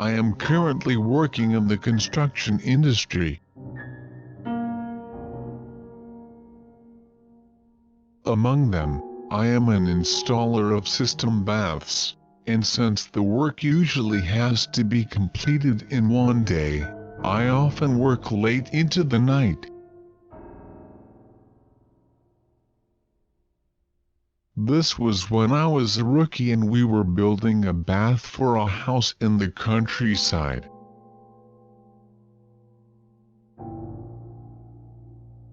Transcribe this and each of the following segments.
I am currently working in the construction industry. Among them, I am an installer of system baths, and since the work usually has to be completed in one day, I often work late into the night. This was when I was a rookie and we were building a bath for a house in the countryside.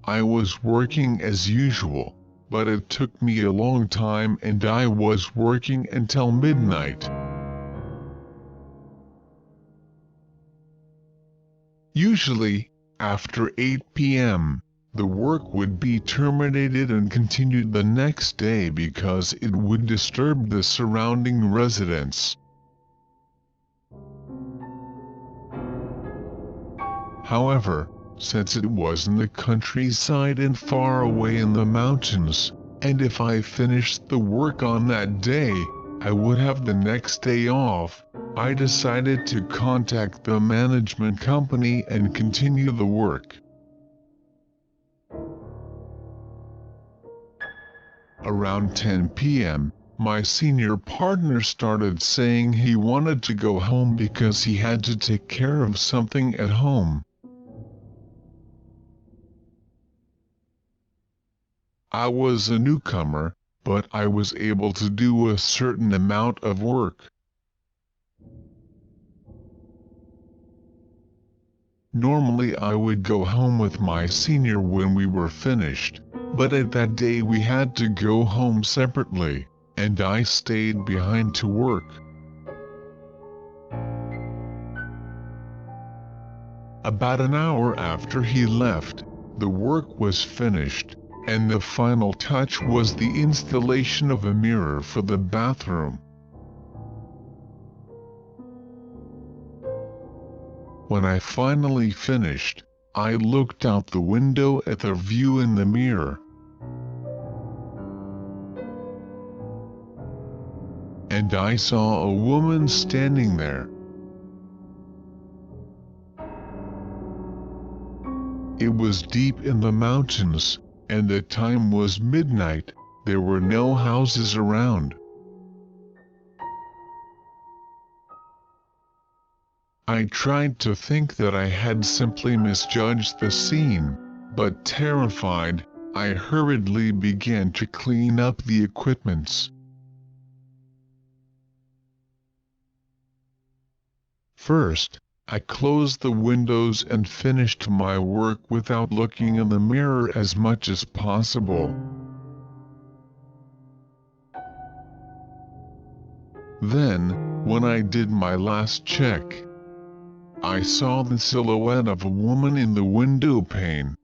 I was working as usual, but it took me a long time and I was working until midnight. Usually, after 8 p.m., the work would be terminated and continued the next day because it would disturb the surrounding residents. However, since it was in the countryside and far away in the mountains, and if I finished the work on that day, I would have the next day off, I decided to contact the management company and continue the work. Around 10 p.m., my senior partner started saying he wanted to go home because he had to take care of something at home. I was a newcomer, but I was able to do a certain amount of work. Normally I would go home with my senior when we were finished, but at that day we had to go home separately, and I stayed behind to work. About an hour after he left, the work was finished, and the final touch was the installation of a mirror for the bathroom. When I finally finished, I looked out the window at the view in the mirror. And I saw a woman standing there. It was deep in the mountains, and the time was midnight. There were no houses around. I tried to think that I had simply misjudged the scene, but terrified, I hurriedly began to clean up the equipments. First, I closed the windows and finished my work without looking in the mirror as much as possible. Then, when I did my last check, I saw the silhouette of a woman in the window pane.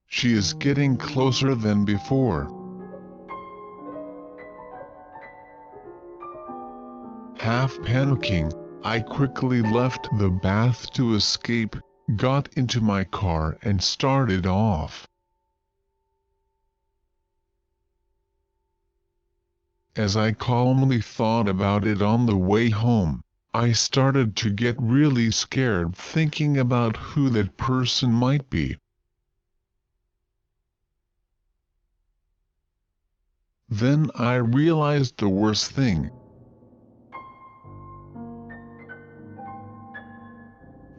She is getting closer than before. Half panicking, I quickly left the bath to escape, got into my car and started off. As I calmly thought about it on the way home, I started to get really scared thinking about who that person might be. Then I realized the worst thing.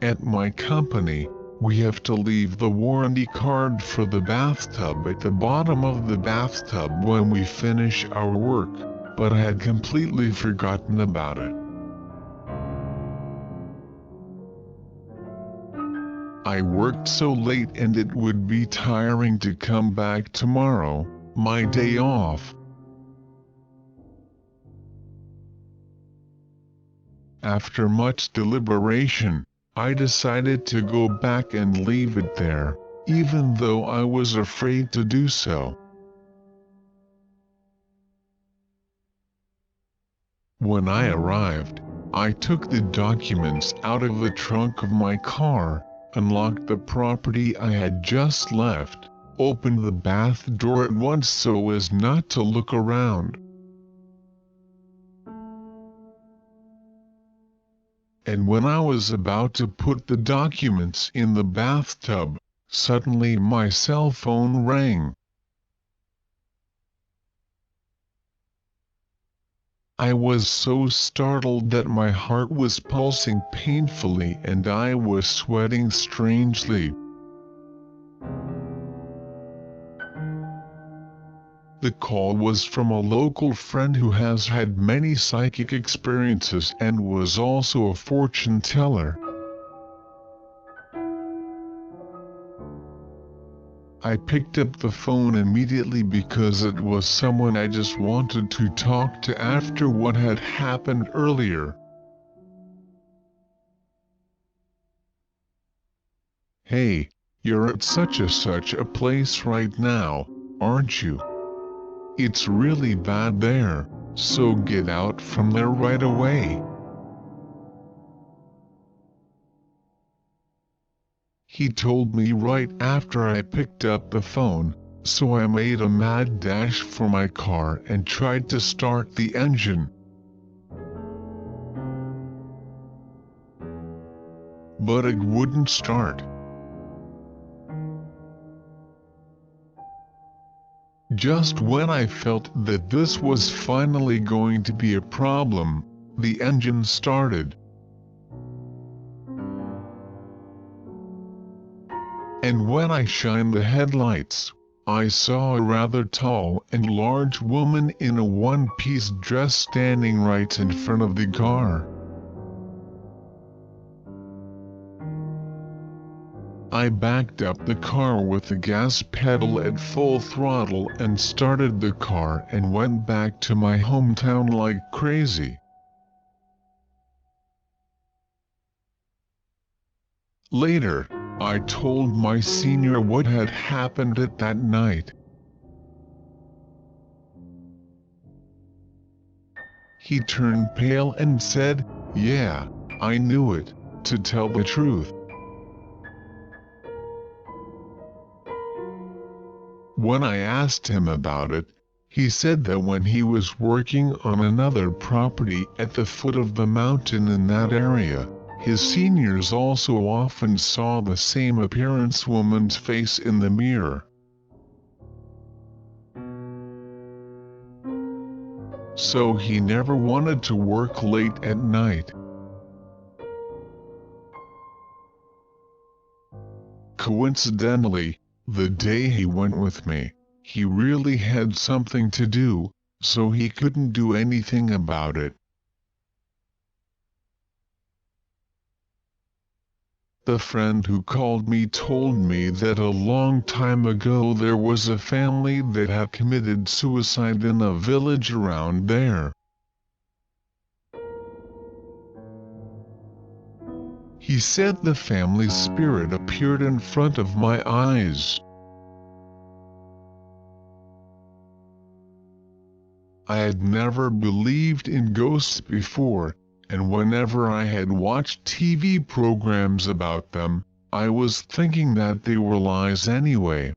At my company, we have to leave the warranty card for the bathtub at the bottom of the bathtub when we finish our work, but I had completely forgotten about it. I worked so late and it would be tiring to come back tomorrow, my day off. After much deliberation, I decided to go back and leave it there, even though I was afraid to do so. When I arrived, I took the documents out of the trunk of my car, unlocked the property I had just left, opened the bath door at once so as not to look around. and when I was about to put the documents in the bathtub, suddenly my cell phone rang. I was so startled that my heart was pulsing painfully and I was sweating strangely. The call was from a local friend who has had many psychic experiences and was also a fortune teller. I picked up the phone immediately because it was someone I just wanted to talk to after what had happened earlier. "Hey, you're at such a place right now, aren't you? It's really bad there, so get out from there right away." He told me right after I picked up the phone, so I made a mad dash for my car and tried to start the engine. But it wouldn't start. Just when I felt that this was finally going to be a problem, the engine started. And when I shined the headlights, I saw a rather tall and large woman in a one-piece dress standing right in front of the car. I backed up the car with the gas pedal at full throttle and started the car and went back to my hometown like crazy. Later, I told my senior what had happened at that night. He turned pale and said, "Yeah, I knew it, to tell the truth." When I asked him about it, he said that when he was working on another property at the foot of the mountain in that area, his seniors also often saw the same appearance woman's face in the mirror. So he never wanted to work late at night. Coincidentally, the day he went with me, he really had something to do, so he couldn't do anything about it. The friend who called me told me that a long time ago there was a family that had committed suicide in a village around there. He said the family's spirit appeared in front of my eyes. I had never believed in ghosts before, and whenever I had watched TV programs about them, I was thinking that they were lies anyway.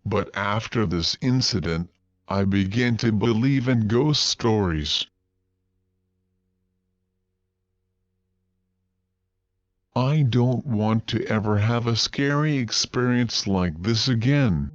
But after this incident, I began to believe in ghost stories. I don't want to ever have a scary experience like this again.